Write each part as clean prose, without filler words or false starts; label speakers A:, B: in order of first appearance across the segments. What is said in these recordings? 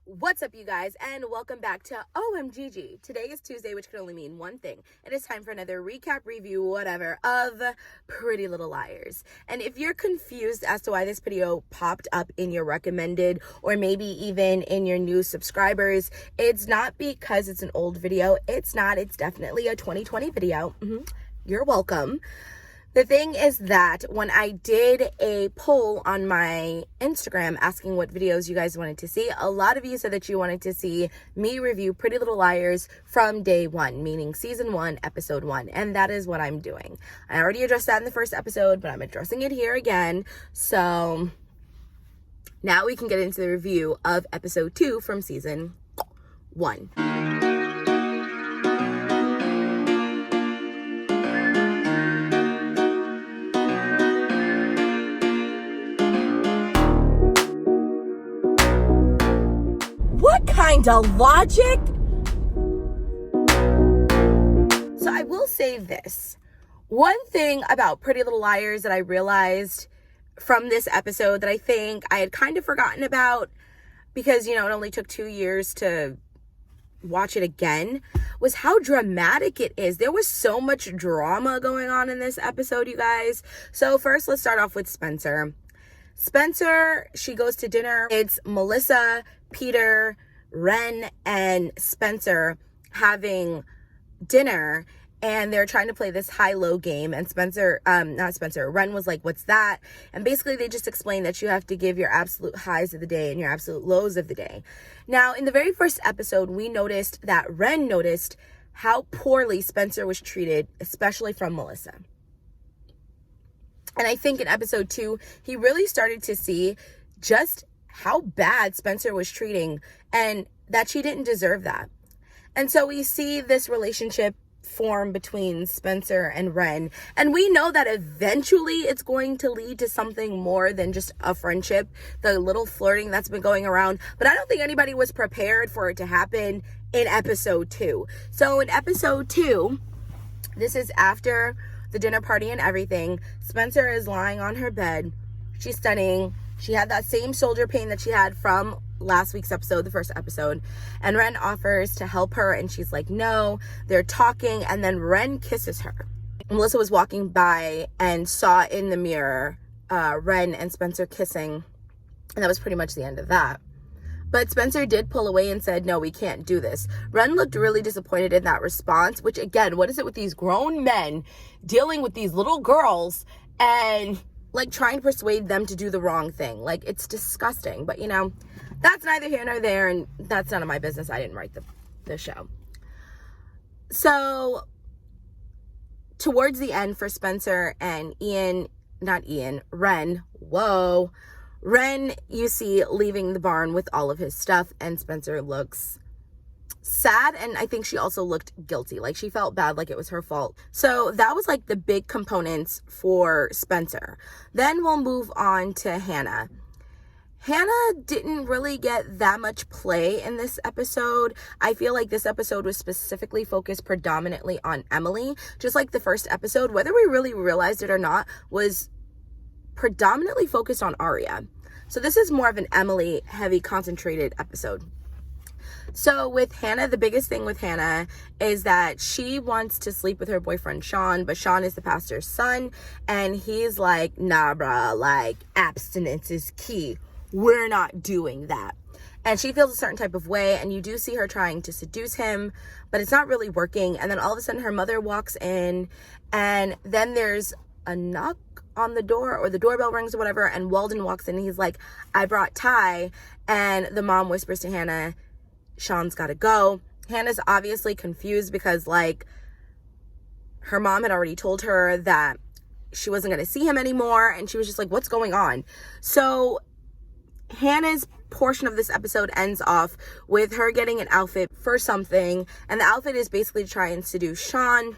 A: What's up, you guys, and welcome back to OMGG. Today is Tuesday, which can only mean one thing. It is time for another recap, review, whatever, of Pretty Little Liars. And if you're confused as to why this video popped up in your recommended or maybe even in your new subscribers, it's not because it's an old video. It's not. It's definitely a 2020 video. You're welcome. The thing is that when I did a poll on my Instagram asking what videos you guys wanted to see, a lot of you said that you wanted to see me review Pretty Little Liars from day one, meaning season 1, episode 1. And that is what I'm doing. I already addressed that in the first episode, but I'm addressing it here again. So now we can get into the review of episode 2 from season 1. What kind of logic? So I will say this. One thing about Pretty Little Liars that I realized from this episode that I think I had kind of forgotten about because, it only took 2 years to watch it again, was how dramatic it is. There was so much drama going on in this episode, you guys. So first, let's start off with Spencer. Spencer, she goes to dinner. It's Melissa, Peter, Ren, and Spencer having dinner, and they're trying to play this high-low game, and Ren was like, what's that? And basically they just explain that you have to give your absolute highs of the day and your absolute lows of the day. Now, in the very first episode, we noticed that Ren noticed how poorly Spencer was treated, especially from Melissa. And I think in episode 2, he really started to see just how bad Spencer was treating and that she didn't deserve that. And so we see this relationship form between Spencer and Ren. And we know that eventually it's going to lead to something more than just a friendship, the little flirting that's been going around. But I don't think anybody was prepared for it to happen in episode 2. So in episode 2, this is after the dinner party and everything. Spencer is lying on her bed. She's studying. She had that same shoulder pain that she had from last week's episode, the first episode. And Ren offers to help her, and she's like, no. They're talking, and then Ren kisses her. Melissa was walking by and saw in the mirror Ren and Spencer kissing, and that was pretty much the end of that. But Spencer did pull away and said, no, we can't do this. Ren looked really disappointed in that response, which, again, what is it with these grown men dealing with these little girls and, trying to persuade them to do the wrong thing? It's disgusting. But, that's neither here nor there, and that's none of my business. I didn't write the show. So, towards the end for Spencer and Ren, you see, leaving the barn with all of his stuff, and Spencer looks sad, and I think she also looked guilty. She felt bad, like it was her fault. So that was the big components for Spencer. Then we'll move on to Hannah. Hannah didn't really get that much play in this episode. I feel like this episode was specifically focused predominantly on Emily, just like the first episode, whether we really realized it or not, was predominantly focused on Aria. So this is more of an Emily heavy concentrated episode. So with Hannah, the biggest thing with Hannah is that she wants to sleep with her boyfriend Sean, but Sean is the pastor's son, and he's like, nah bruh, abstinence is key. We're not doing that. And she feels a certain type of way, and you do see her trying to seduce him, but it's not really working. And then all of a sudden her mother walks in, and then there's a knock on the door, or the doorbell rings or whatever, and Walden walks in and he's like, I brought Ty. And the mom whispers to Hannah, Sean's gotta go. Hannah's obviously confused because her mom had already told her that she wasn't gonna see him anymore, and she was just like, what's going on? So Hannah's portion of this episode ends off with her getting an outfit for something, and the outfit is basically to try and seduce Sean.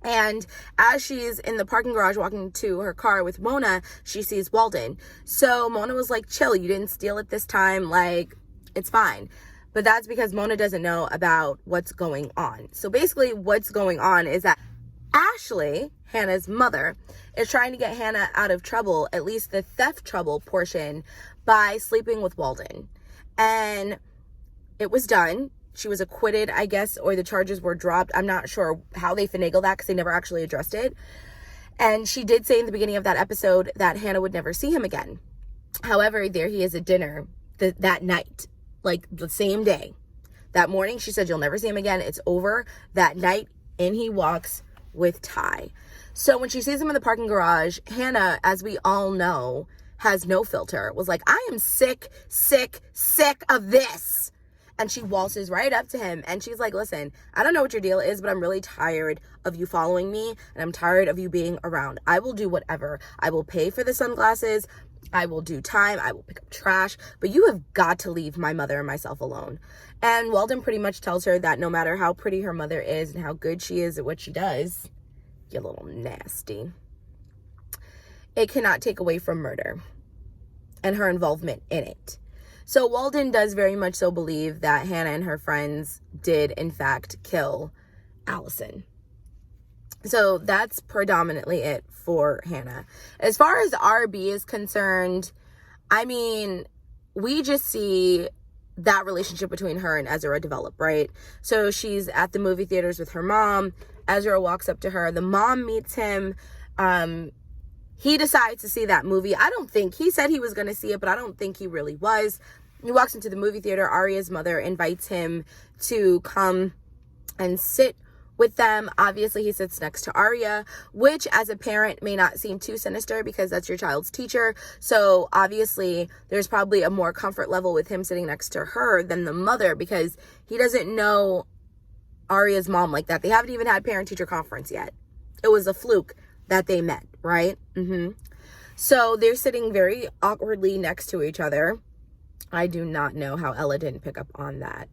A: And as she's in the parking garage walking to her car with Mona, she sees Walden. So Mona was like, chill, you didn't steal it this time, it's fine. But that's because Mona doesn't know about what's going on. So basically what's going on is that Ashley, Hannah's mother, is trying to get Hannah out of trouble, at least the theft trouble portion, by sleeping with Walden. And it was done. She was acquitted, I guess, or the charges were dropped. I'm not sure how they finagled that because they never actually addressed it. And she did say in the beginning of that episode that Hannah would never see him again. However, there he is at dinner that night, like the same day. That morning, she said, you'll never see him again. It's over. That night, in he walks with Ty. So when she sees him in the parking garage, Hannah, as we all know, has no filter. Was like, I am sick of this. And she waltzes right up to him and she's like, listen, I don't know what your deal is, but I'm really tired of you following me and I'm tired of you being around. I will do whatever. I will pay for the sunglasses. I will do time. I will pick up trash, but you have got to leave my mother and myself alone. And Weldon pretty much tells her that no matter how pretty her mother is and how good she is at what she does, you little nasty, it cannot take away from murder and her involvement in it. So Weldon does very much so believe that Hannah and her friends did, in fact, kill Allison. So that's predominantly it for Hannah. As far as RB is concerned, I mean, we just see that relationship between her and Ezra develop, right? So she's at the movie theaters with her mom. Ezra walks up to her. The mom meets him. He decides to see that movie. He said he was going to see it, but I don't think he really was. He walks into the movie theater. Arya's mother invites him to come and sit with them. Obviously, he sits next to Arya, which as a parent may not seem too sinister because that's your child's teacher. So obviously, there's probably a more comfort level with him sitting next to her than the mother because he doesn't know Arya's mom like that. They haven't even had parent-teacher conference yet. It was a fluke that they met, right? So they're sitting very awkwardly next to each other. I do not know how Ella didn't pick up on that.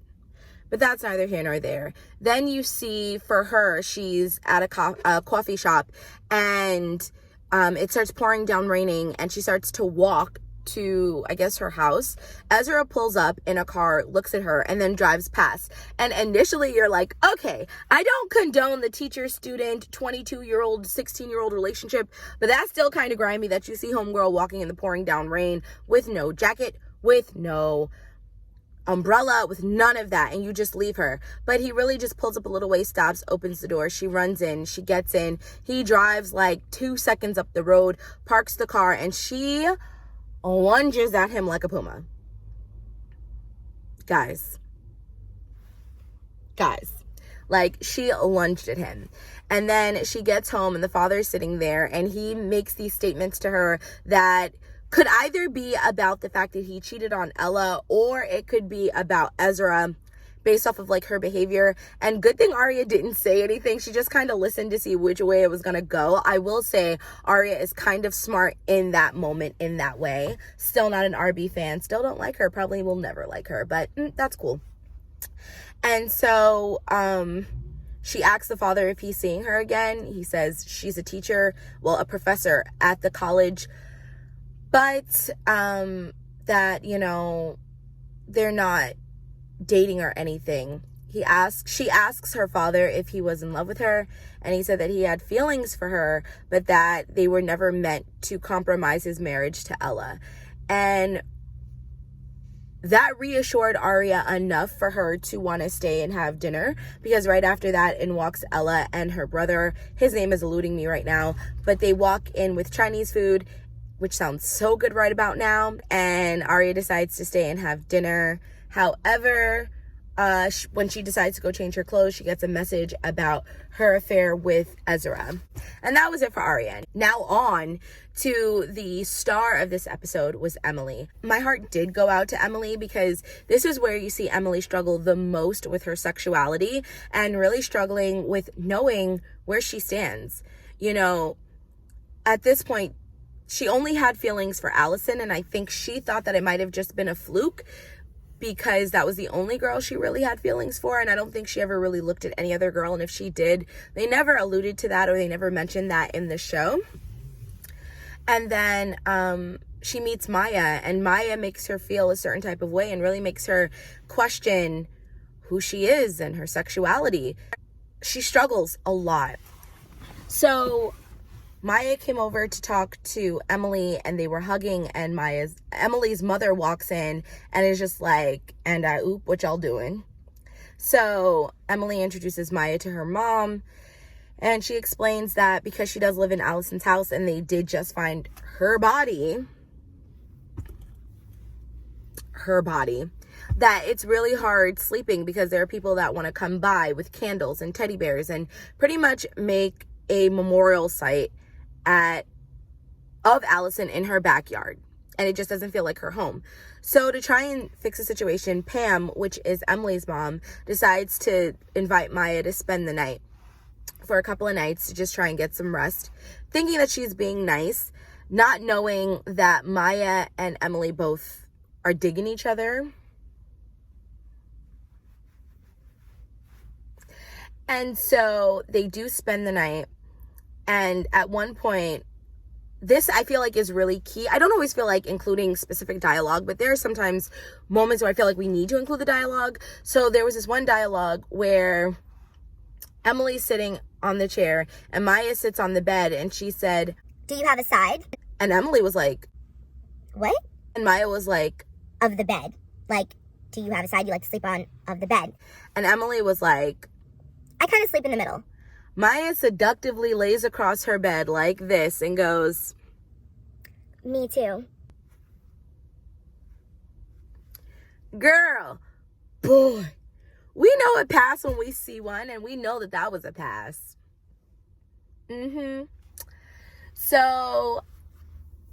A: But that's neither here nor there. Then you see for her, she's at a coffee shop and it starts pouring down raining and she starts to walk to, I guess, her house. Ezra pulls up in a car, looks at her, and then drives past. And initially you're like, okay, I don't condone the teacher-student, 22-year-old, 16-year-old relationship, but that's still kind of grimy that you see homegirl walking in the pouring down rain with no jacket, with no umbrella, with none of that, and you just leave her. But he really just pulls up a little way, stops, opens the door, she runs in, she gets in, he drives like 2 seconds up the road, parks the car, and she lunges at him like a puma. Guys, like she lunged at him. And then she gets home and the father's sitting there and he makes these statements to her that could either be about the fact that he cheated on Ella or it could be about Ezra based off of like her behavior. And good thing Arya didn't say anything. She just kind of listened to see which way it was going to go. I will say Arya is kind of smart in that moment, in that way. Still not an RB fan. Still don't like her. Probably will never like her, but that's cool. And so, she asks the father if he's seeing her again. He says she's a teacher, well, a professor at the college, but, that, you know, they're not dating or anything. She asks her father if he was in love with her, and he said that he had feelings for her, but that they were never meant to compromise his marriage to Ella. And that reassured Arya enough for her to want to stay and have dinner, because right after that in walks Ella and her brother. His name is eluding me right now, but they walk in with Chinese food, which sounds so good right about now, and Arya decides to stay and have dinner. However, when she decides to go change her clothes, she gets a message about her affair with Ezra. And that was it for Arya. Now on to the star of this episode was Emily. My heart did go out to Emily because this is where you see Emily struggle the most with her sexuality and really struggling with knowing where she stands. You know, at this point, she only had feelings for Allison, and I think she thought that it might have just been a fluke because that was the only girl she really had feelings for, and I don't think she ever really looked at any other girl, and if she did, they never alluded to that or they never mentioned that in the show. And then she meets Maya, and Maya makes her feel a certain type of way and really makes her question who she is and her sexuality. She struggles a lot. So Maya came over to talk to Emily, and they were hugging, and Emily's mother walks in and is just like, and oop, what y'all doing? So Emily introduces Maya to her mom, and she explains that because she does live in Allison's house and they did just find her body, that it's really hard sleeping because there are people that want to come by with candles and teddy bears and pretty much make a memorial site of Allison in her backyard, and it just doesn't feel like her home. So to try and fix the situation, Pam, which is Emily's mom, decides to invite Maya to spend the night for a couple of nights to just try and get some rest, thinking that she's being nice, not knowing that Maya and Emily both are digging each other. And so they do spend the night, and at one point, this I feel like is really key. I don't always feel like including specific dialogue, but there are sometimes moments where I feel like we need to include the dialogue. So there was this one dialogue where Emily's sitting on the chair and Maya sits on the bed, and she said,
B: "Do you have a side?"
A: And Emily was like,
B: "What?"
A: And Maya was like,
B: "Of the bed. Like, do you have a side you like to sleep on of the bed?"
A: And Emily was like,
B: "I kind of sleep in the middle."
A: Maya seductively lays across her bed like this and goes,
B: "Me too."
A: Girl, boy, we know a pass when we see one, and we know that that was a pass. So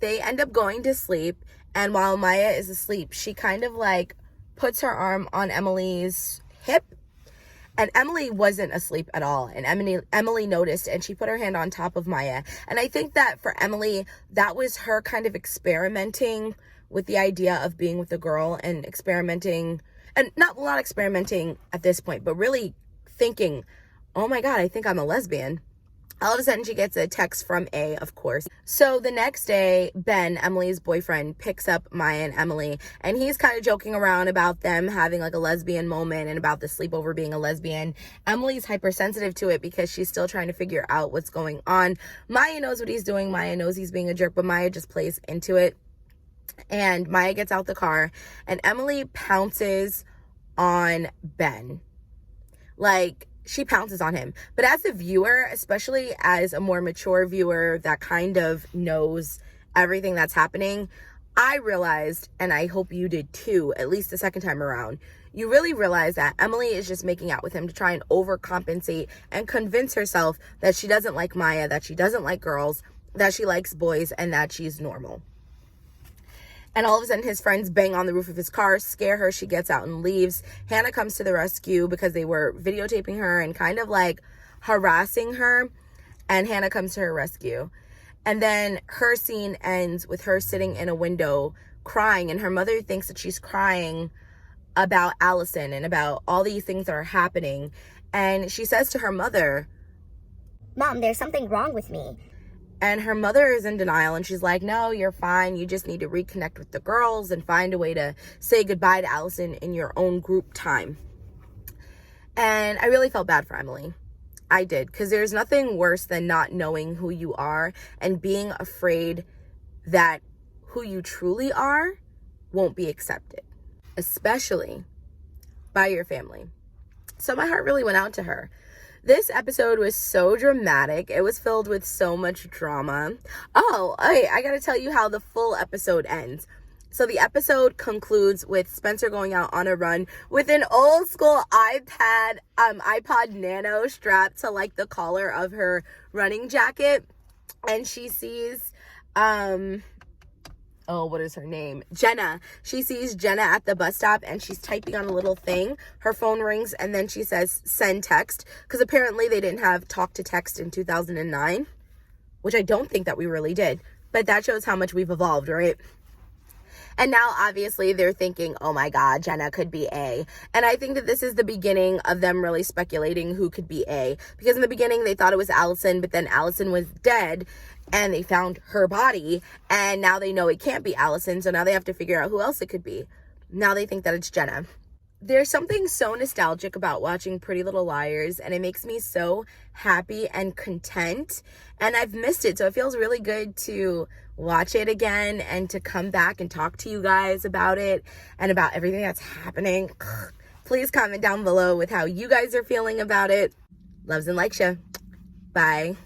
A: they end up going to sleep, and while Maya is asleep, she kind of like puts her arm on Emily's hip. And Emily wasn't asleep at all. And Emily noticed, and she put her hand on top of Maya. And I think that for Emily, that was her kind of experimenting with the idea of being with a girl, and experimenting, and not experimenting at this point, but really thinking, oh my God, I think I'm a lesbian. All of a sudden, she gets a text from A, of course. So the next day, Ben, Emily's boyfriend, picks up Maya and Emily, and he's kind of joking around about them having like a lesbian moment and about the sleepover being a lesbian. Emily's hypersensitive to it because she's still trying to figure out what's going on. Maya knows what he's doing. Maya knows he's being a jerk, but Maya just plays into it. And Maya gets out the car, and Emily pounces on Ben. Like, she pounces on him. But as a viewer, especially as a more mature viewer that kind of knows everything that's happening, I realized, and I hope you did too, at least the second time around, you really realize that Emily is just making out with him to try and overcompensate and convince herself that she doesn't like Maya, that she doesn't like girls, that she likes boys, and that she's normal. And all of a sudden, his friends bang on the roof of his car, scare her. She gets out and leaves. Hannah comes to the rescue because they were videotaping her and kind of like harassing her. And Hannah comes to her rescue. And then her scene ends with her sitting in a window crying. And her mother thinks that she's crying about Allison and about all these things that are happening. And she says to her mother,
B: "Mom, there's something wrong with me."
A: And her mother is in denial, and she's like, no, you're fine. You just need to reconnect with the girls and find a way to say goodbye to Allison in your own group time. And I really felt bad for Emily. I did, because there's nothing worse than not knowing who you are and being afraid that who you truly are won't be accepted, especially by your family. So my heart really went out to her. This episode was so dramatic. It was filled with so much drama. Oh, I gotta tell you how the full episode ends. So the episode concludes with Spencer going out on a run with an old school iPod Nano strapped to like the collar of her running jacket. And she sees, what is her name? Jenna. She sees Jenna at the bus stop, and she's typing on a little thing. Her phone rings, and then she says, send text. Because apparently they didn't have talk to text in 2009, which I don't think that we really did. But that shows how much we've evolved, right? And now, obviously, they're thinking, oh my God, Jenna could be A. And I think that this is the beginning of them really speculating who could be A. Because in the beginning, they thought it was Allison, but then Allison was dead, and they found her body. And now they know it can't be Allison, so now they have to figure out who else it could be. Now they think that it's Jenna. There's something so nostalgic about watching Pretty Little Liars, and it makes me so happy and content, and I've missed it, so it feels really good to watch it again and to come back and talk to you guys about it and about everything that's happening. Please comment down below with how you guys are feeling about it. Loves and likes ya. Bye.